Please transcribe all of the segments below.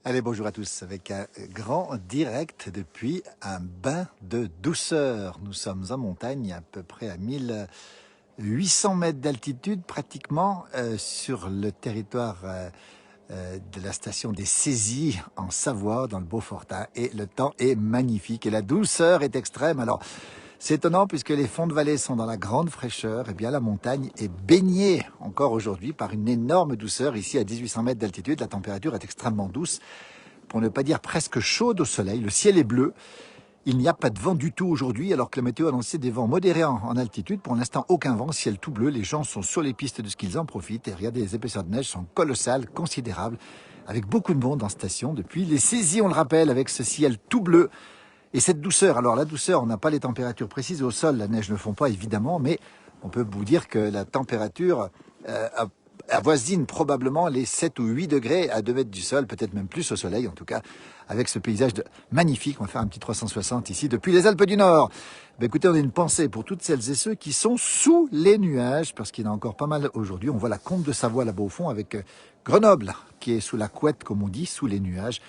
Allez, bonjour à tous, avec un grand direct depuis un bain de douceur. Nous sommes en montagne, à peu près à 1800 mètres d'altitude, pratiquement sur le territoire de la station des Saisies en Savoie, dans le Beaufortin. Et le temps est magnifique et la douceur est extrême. Alors, c'est étonnant puisque les fonds de vallée sont dans la grande fraîcheur. Et bien, la montagne est baignée encore aujourd'hui par une énorme douceur. Ici, à 1800 mètres d'altitude, la température est extrêmement douce, pour ne pas dire presque chaude au soleil. Le ciel est bleu. Il n'y a pas de vent du tout aujourd'hui, alors que la météo a annoncé des vents modérés en altitude. Pour l'instant, aucun vent, ciel tout bleu. Les gens sont sur les pistes de ski, ils en profitent. Et regardez, les épaisseurs de neige sont colossales, considérables, avec beaucoup de monde en station. Depuis les Saisies, on le rappelle, avec ce ciel tout bleu et cette douceur. Alors la douceur, on n'a pas les températures précises au sol, la neige ne fond pas évidemment, mais on peut vous dire que la température avoisine probablement les 7 ou 8 degrés à 2 mètres du sol, peut-être même plus au soleil en tout cas, avec ce paysage magnifique. On va faire un petit 360 ici depuis les Alpes du Nord. Ben écoutez, on a une pensée pour toutes celles et ceux qui sont sous les nuages, parce qu'il y en a encore pas mal aujourd'hui. On voit la Comte de Savoie là-bas au fond, avec Grenoble qui est sous la couette, comme on dit, sous les nuages.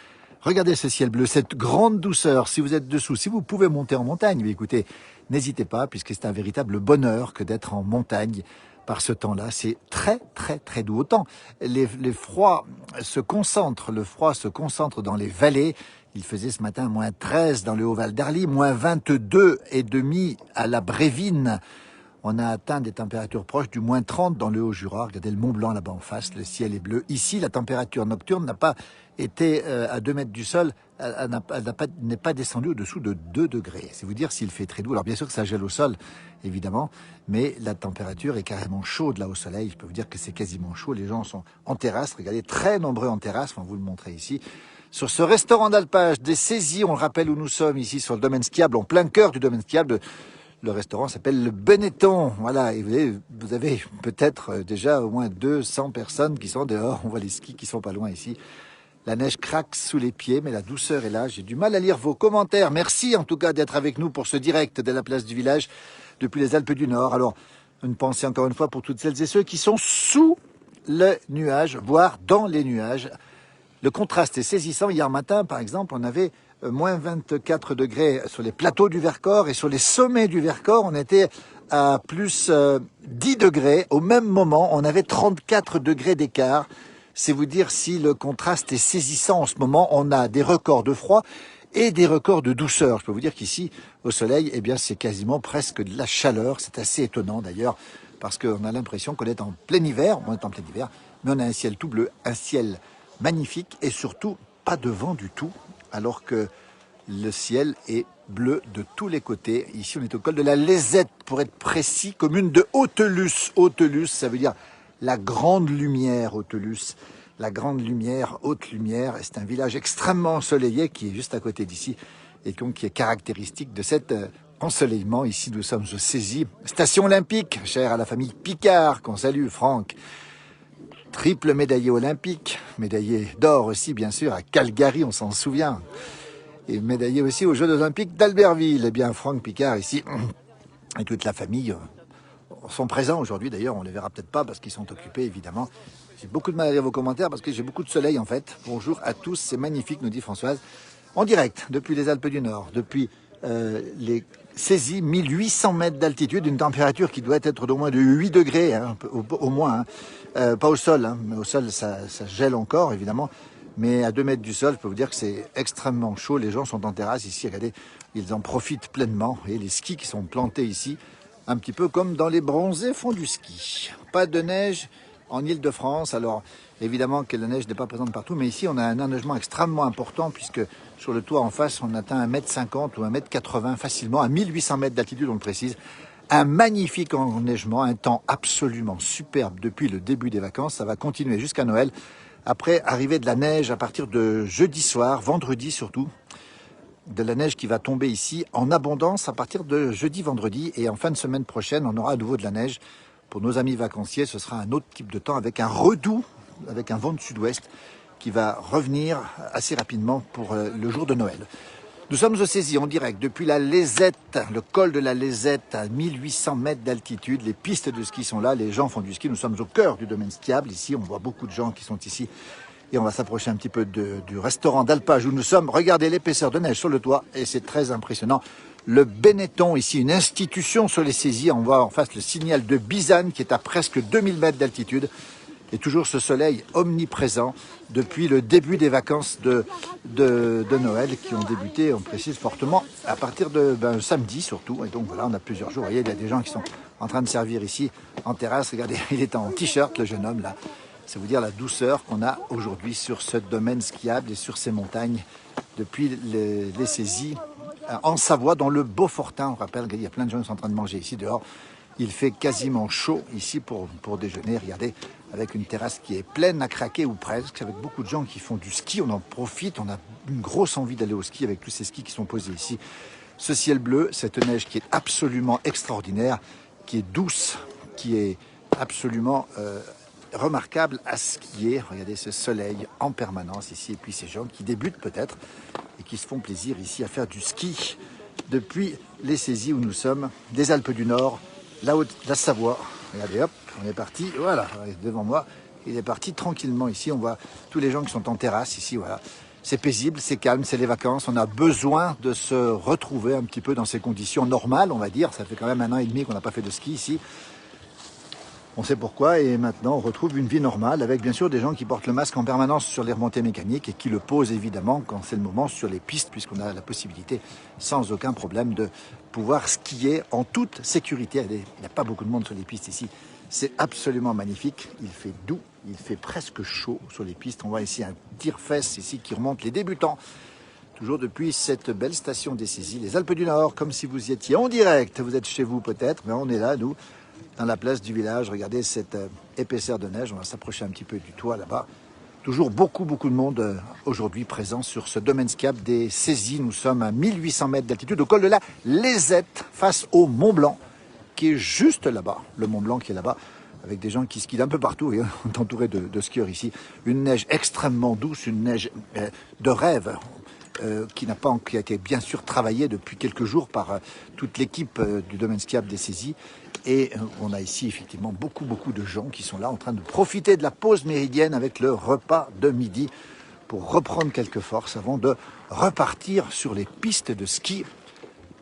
Regardez ce ciel bleu, cette grande douceur. Si vous êtes dessous, si vous pouvez monter en montagne, mais écoutez, n'hésitez pas, puisque c'est un véritable bonheur que d'être en montagne par ce temps-là. C'est très, très, très doux. Autant les froids se concentrent, le froid se concentre dans les vallées. Il faisait ce matin moins 13 dans le Haut-Val d'Arly, moins 22,5 à la Brévine. On a atteint des températures proches du moins 30 dans le Haut-Jura. Regardez le Mont Blanc là-bas en face, le ciel est bleu. Ici, la température nocturne n'a pas été à 2 mètres du sol, n'est pas descendue au-dessous de 2 degrés. C'est vous dire s'il fait très doux. Alors bien sûr que ça gèle au sol, évidemment, mais la température est carrément chaude là au soleil. Je peux vous dire que c'est quasiment chaud. Les gens sont en terrasse, regardez, très nombreux en terrasse, on va vous le montrer ici. Sur ce restaurant d'alpage des Saisies, on le rappelle où nous sommes, ici sur le domaine skiable, en plein cœur du domaine skiable. Le restaurant s'appelle le Benetton. Voilà, et vous avez peut-être déjà au moins 200 personnes qui sont dehors. On voit les skis qui sont pas loin ici. La neige craque sous les pieds, mais la douceur est là. J'ai du mal à lire vos commentaires. Merci en tout cas d'être avec nous pour ce direct de la place du village depuis les Alpes du Nord. Alors, une pensée encore une fois pour toutes celles et ceux qui sont sous le nuage, voire dans les nuages. Le contraste est saisissant. Hier matin, par exemple, on avait moins 24 degrés sur les plateaux du Vercors, et sur les sommets du Vercors, on était à plus 10 degrés. Au même moment, on avait 34 degrés d'écart. C'est vous dire si le contraste est saisissant en ce moment. On a des records de froid et des records de douceur. Je peux vous dire qu'ici, au soleil, eh bien, c'est quasiment presque de la chaleur. C'est assez étonnant d'ailleurs, parce qu'on a l'impression qu'on est en plein hiver. On est en plein hiver, mais on a un ciel tout bleu, un ciel magnifique et surtout pas de vent du tout, alors que le ciel est bleu de tous les côtés. Ici, on est au col de la Lézette, pour être précis, commune de Hautelus. Hautelus, ça veut dire la grande lumière, Hautelus. La grande lumière, haute lumière. C'est un village extrêmement ensoleillé qui est juste à côté d'ici et donc qui est caractéristique de cet ensoleillement. Ici, nous sommes au Saisies, station olympique, chère à la famille Picard, qu'on salue, Franck. Triple médaillé olympique, médaillé d'or aussi bien sûr à Calgary, on s'en souvient, et médaillé aussi aux Jeux olympiques d'Albertville. Eh bien Franck Picard ici et toute la famille sont présents aujourd'hui. D'ailleurs on les verra peut-être pas parce qu'ils sont occupés évidemment. J'ai beaucoup de mal à lire vos commentaires parce que j'ai beaucoup de soleil en fait. Bonjour à tous, c'est magnifique, nous dit Françoise, en direct depuis les Alpes du Nord, depuis les Saisies, 1800 mètres d'altitude, une température qui doit être d'au moins de 8 degrés, hein, au moins, hein. Pas au sol, hein, mais au sol ça gèle encore évidemment, mais à 2 mètres du sol, je peux vous dire que c'est extrêmement chaud. Les gens sont en terrasse ici, regardez, ils en profitent pleinement, et les skis qui sont plantés ici, un petit peu comme dans les bronzés font du ski. Pas de neige en Île-de-France, alors évidemment que la neige n'est pas présente partout, mais ici on a un enneigement extrêmement important, puisque sur le toit en face, on atteint 1,50 m ou 1,80 m facilement, à 1800 mètres d'altitude, on le précise. Un magnifique enneigement, un temps absolument superbe depuis le début des vacances. Ça va continuer jusqu'à Noël. Après, arrivée de la neige à partir de jeudi soir, vendredi surtout. De la neige qui va tomber ici en abondance à partir de jeudi, vendredi. Et en fin de semaine prochaine, on aura à nouveau de la neige. Pour nos amis vacanciers, ce sera un autre type de temps avec un redoux, avec un vent de sud-ouest qui va revenir assez rapidement pour le jour de Noël. Nous sommes au Saisies en direct depuis la Lézette, le col de la Lézette à 1800 mètres d'altitude. Les pistes de ski sont là, les gens font du ski. Nous sommes au cœur du domaine skiable. Ici, on voit beaucoup de gens qui sont ici Et on va s'approcher un petit peu du restaurant d'alpage où nous sommes. Regardez l'épaisseur de neige sur le toit et c'est très impressionnant. Le Benetton, ici, une institution sur les saisies. On voit en face le signal de Bizane qui est à presque 2000 mètres d'altitude. Et toujours ce soleil omniprésent depuis le début des vacances de Noël qui ont débuté, on précise fortement, à partir de samedi surtout. Et donc voilà, on a plusieurs jours. Vous voyez, il y a des gens qui sont en train de servir ici en terrasse. Regardez, il est en t-shirt, le jeune homme là. C'est vous dire la douceur qu'on a aujourd'hui sur ce domaine skiable et sur ces montagnes depuis les saisies en Savoie, dans le Beaufortin. On rappelle qu'il y a plein de gens qui sont en train de manger ici dehors. Il fait quasiment chaud ici pour déjeuner. Regardez, avec une terrasse qui est pleine à craquer ou presque, avec beaucoup de gens qui font du ski. On en profite, on a une grosse envie d'aller au ski avec tous ces skis qui sont posés ici. Ce ciel bleu, cette neige qui est absolument extraordinaire, qui est douce, qui est absolument remarquable à skier. Regardez ce soleil en permanence ici et puis ces gens qui débutent peut-être et qui se font plaisir ici à faire du ski depuis les saisies où nous sommes, des Alpes du Nord, la Savoie. Regardez, hop, on est parti, voilà, devant moi, il est parti tranquillement ici. On voit tous les gens qui sont en terrasse ici, voilà. C'est paisible, c'est calme, c'est les vacances. On a besoin de se retrouver un petit peu dans ces conditions normales, on va dire. Ça fait quand même 1 an et demi qu'on n'a pas fait de ski ici. On sait pourquoi et maintenant on retrouve une vie normale avec bien sûr des gens qui portent le masque en permanence sur les remontées mécaniques et qui le posent évidemment quand c'est le moment sur les pistes puisqu'on a la possibilité sans aucun problème de pouvoir skier en toute sécurité. Il n'y a pas beaucoup de monde sur les pistes ici. C'est absolument magnifique. Il fait doux, il fait presque chaud sur les pistes. On voit ici un tire-fesse ici qui remonte les débutants. Toujours depuis cette belle station des saisies, les Alpes du Nord, comme si vous y étiez en direct. Vous êtes chez vous peut-être, mais on est là, nous, dans la place du village. Regardez cette épaisseur de neige. On va s'approcher un petit peu du toit là-bas. Toujours beaucoup de monde aujourd'hui présent sur ce domaine skiable des saisies. Nous sommes à 1800 mètres d'altitude au col de la Lézette, face au Mont Blanc, qui est juste là-bas. Le Mont Blanc qui est là-bas, avec des gens qui skient d'un peu partout. Et on est entouré de skieurs ici. Une neige extrêmement douce, une neige de rêve. Qui a été bien sûr travaillé depuis quelques jours par toute l'équipe du domaine skiable des saisies. Et on a ici effectivement beaucoup de gens qui sont là en train de profiter de la pause méridienne avec le repas de midi pour reprendre quelques forces avant de repartir sur les pistes de ski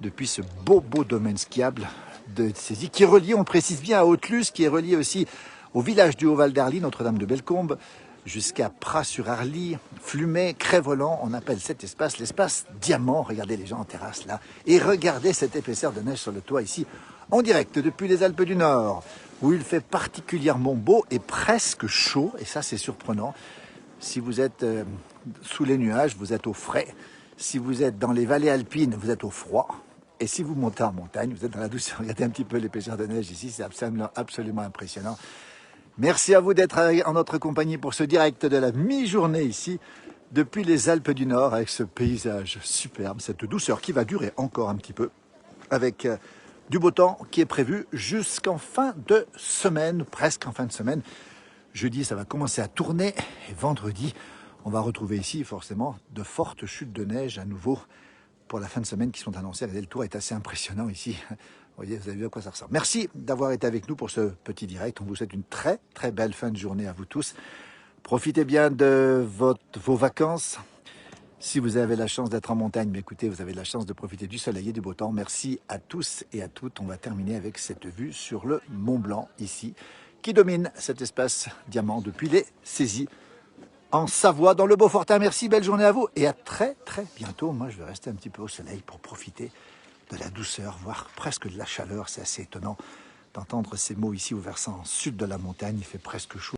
depuis ce beau domaine skiable de saisies qui est relié, on le précise bien, à Haute-Luce, qui est relié aussi au village du Haut-Val d'Arly, Notre-Dame-de-Bellecombe, jusqu'à Pras-sur-Arly, Flumet, Crest-Voland. On appelle cet espace l'espace diamant. Regardez les gens en terrasse là. Et regardez cette épaisseur de neige sur le toit ici, en direct depuis les Alpes du Nord, où il fait particulièrement beau et presque chaud. Et ça, c'est surprenant. Si vous êtes sous les nuages, vous êtes au frais. Si vous êtes dans les vallées alpines, vous êtes au froid. Et si vous montez en montagne, vous êtes dans la douceur. Regardez un petit peu l'épaisseur de neige ici, c'est absolument impressionnant. Merci à vous d'être en notre compagnie pour ce direct de la mi-journée ici, depuis les Alpes du Nord, avec ce paysage superbe, cette douceur qui va durer encore un petit peu, avec du beau temps qui est prévu jusqu'en fin de semaine, presque en fin de semaine. Jeudi, ça va commencer à tourner, et vendredi, on va retrouver ici forcément de fortes chutes de neige à nouveau pour la fin de semaine qui sont annoncées. Le tour est assez impressionnant ici. Vous voyez, vous avez vu à quoi ça ressemble. Merci d'avoir été avec nous pour ce petit direct. On vous souhaite une très belle fin de journée à vous tous. Profitez bien de vos vacances. Si vous avez la chance d'être en montagne, mais écoutez, vous avez la chance de profiter du soleil et du beau temps. Merci à tous et à toutes. On va terminer avec cette vue sur le Mont Blanc ici, qui domine cet espace diamant depuis les saisies en Savoie, dans le Beaufortin. Merci, belle journée à vous et à très bientôt. Moi, je vais rester un petit peu au soleil pour profiter de la douceur, voire presque de la chaleur. C'est assez étonnant d'entendre ces mots ici au versant sud de la montagne. Il fait presque chaud.